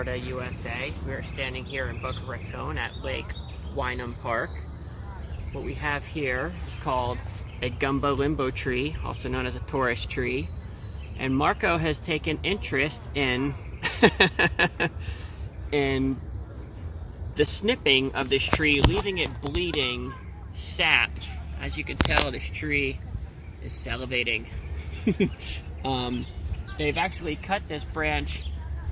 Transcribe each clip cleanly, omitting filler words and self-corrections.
Florida, USA. We're standing here in Boca Raton at Lake Wynum Park. What we have here is called a gumbo limbo tree, also known as a tourist tree. And Marco has taken interest in in the snipping of this tree, leaving it bleeding, sapped. As you can tell, this tree is salivating. They've actually cut this branch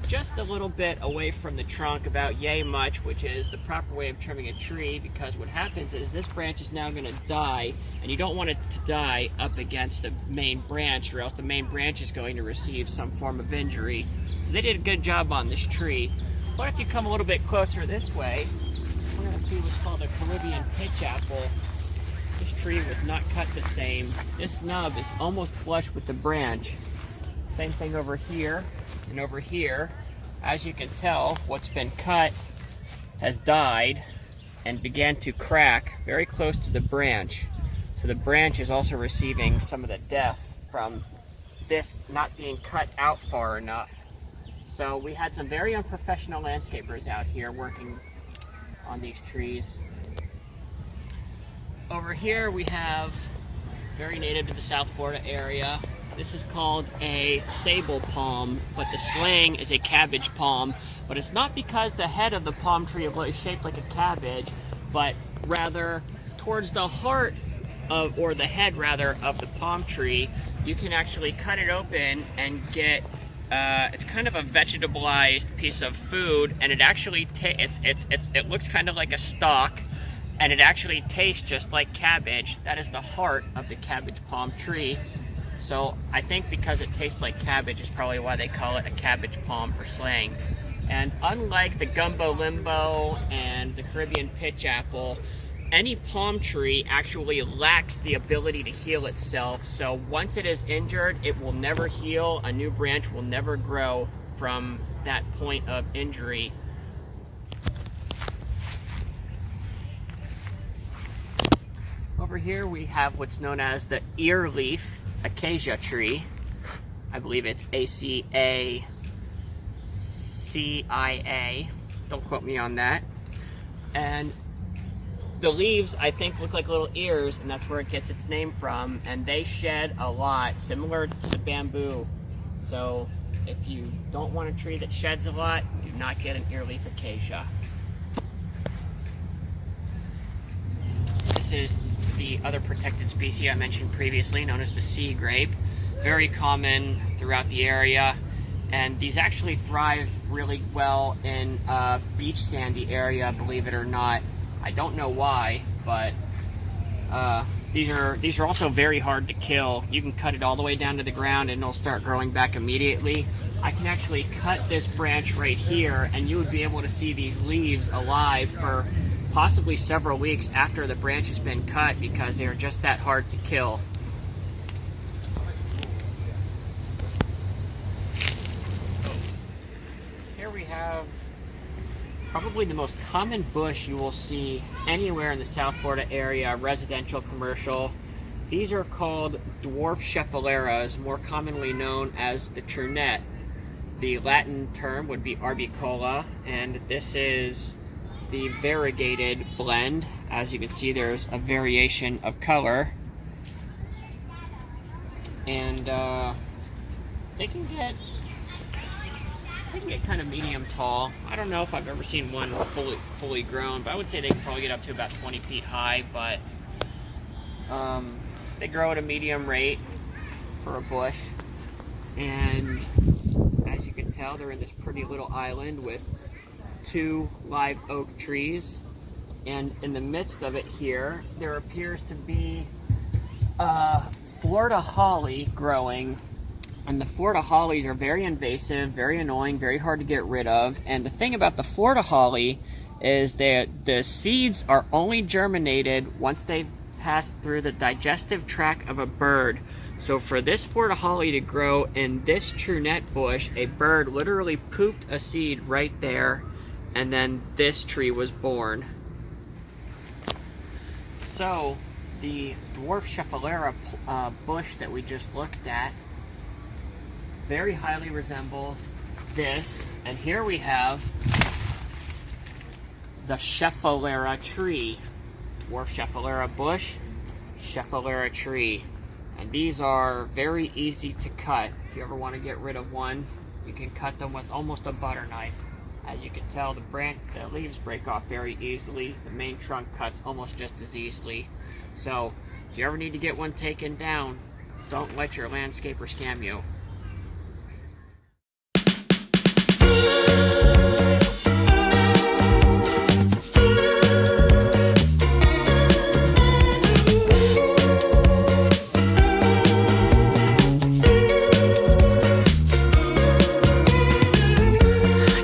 just a little bit away from the trunk, about yay much, which is the proper way of trimming a tree, because what happens is this branch is now going to die, and you don't want it to die up against the main branch, or else the main branch is going to receive some form of injury. So they did a good job on this tree. But if you come a little bit closer this way, we're going to see what's called a Caribbean pitch apple. This tree was not cut the same. This nub is almost flush with the branch. Same thing over here and over here. As you can tell, what's been cut has died and began to crack very close to the branch. So the branch is also receiving some of the death from this not being cut out far enough. So we had some very unprofessional landscapers out here working on these trees. Over here we have, very native to the South Florida area, this is called a sable palm, but the slang is a cabbage palm. But it's not because the head of the palm tree is shaped like a cabbage, but rather towards the heart of, or the head rather, of the palm tree, you can actually cut it open and get, it's kind of a vegetabilized piece of food, and it actually, it looks kind of like a stalk, and it actually tastes just like cabbage. That is the heart of the cabbage palm tree. So I think because it tastes like cabbage is probably why they call it a cabbage palm for slang. And unlike the gumbo limbo and the Caribbean pitch apple, any palm tree actually lacks the ability to heal itself. So once it is injured, it will never heal. A new branch will never grow from that point of injury. Over here we have what's known as the ear leaf acacia tree. I believe it's ACACIA. Don't quote me on that. And the leaves, I think, look like little ears, and that's where it gets its name from. And they shed a lot, similar to the bamboo. So if you don't want a tree that sheds a lot, do not get an ear leaf acacia. This is the other protected species I mentioned previously, known as the sea grape. Very common throughout the area, and these actually thrive really well in a beach sandy area, believe it or not. I don't know why, but these are also very hard to kill. You can cut it all the way down to the ground and it'll start growing back immediately. I can actually cut this branch right here, and you would be able to see these leaves alive for possibly several weeks after the branch has been cut, because they're just that hard to kill. Here we have probably the most common bush you will see anywhere in the South Florida area, residential, commercial. These are called dwarf scheffeleras, more commonly known as the trunet. The Latin term would be arbicola, and this is the variegated blend. As you can see, there's a variation of color, and they can get kind of medium tall. I don't know if I've ever seen one fully grown, but I would say they can probably get up to about 20 feet high. But they grow at a medium rate for a bush, and as you can tell, they're in this pretty little island with 2 live oak trees, and in the midst of it here there appears to be Florida holly growing. And the Florida hollies are very invasive, very annoying, very hard to get rid of. And the thing about the Florida holly is that the seeds are only germinated once they've passed through the digestive tract of a bird. So for this Florida holly to grow in this trunet bush, a bird literally pooped a seed right there, and then this tree was born. So the dwarf scheffelera bush that we just looked at very highly resembles this, and here we have the Schefflera tree. Dwarf Schefflera bush, Schefflera tree. And these are very easy to cut. If you ever want to get rid of one, you can cut them with almost a butter knife. As you can tell, the leaves break off very easily. The main trunk cuts almost just as easily. So, if you ever need to get one taken down, don't let your landscaper scam you.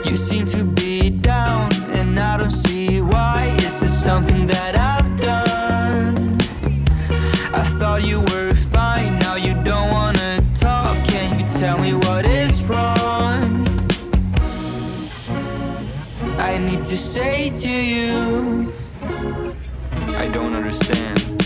You seem to be down, and I don't see why. Is this something that I've done? I thought you were fine, now you don't wanna talk. Can you tell me what is wrong? I need to say to you, I don't understand.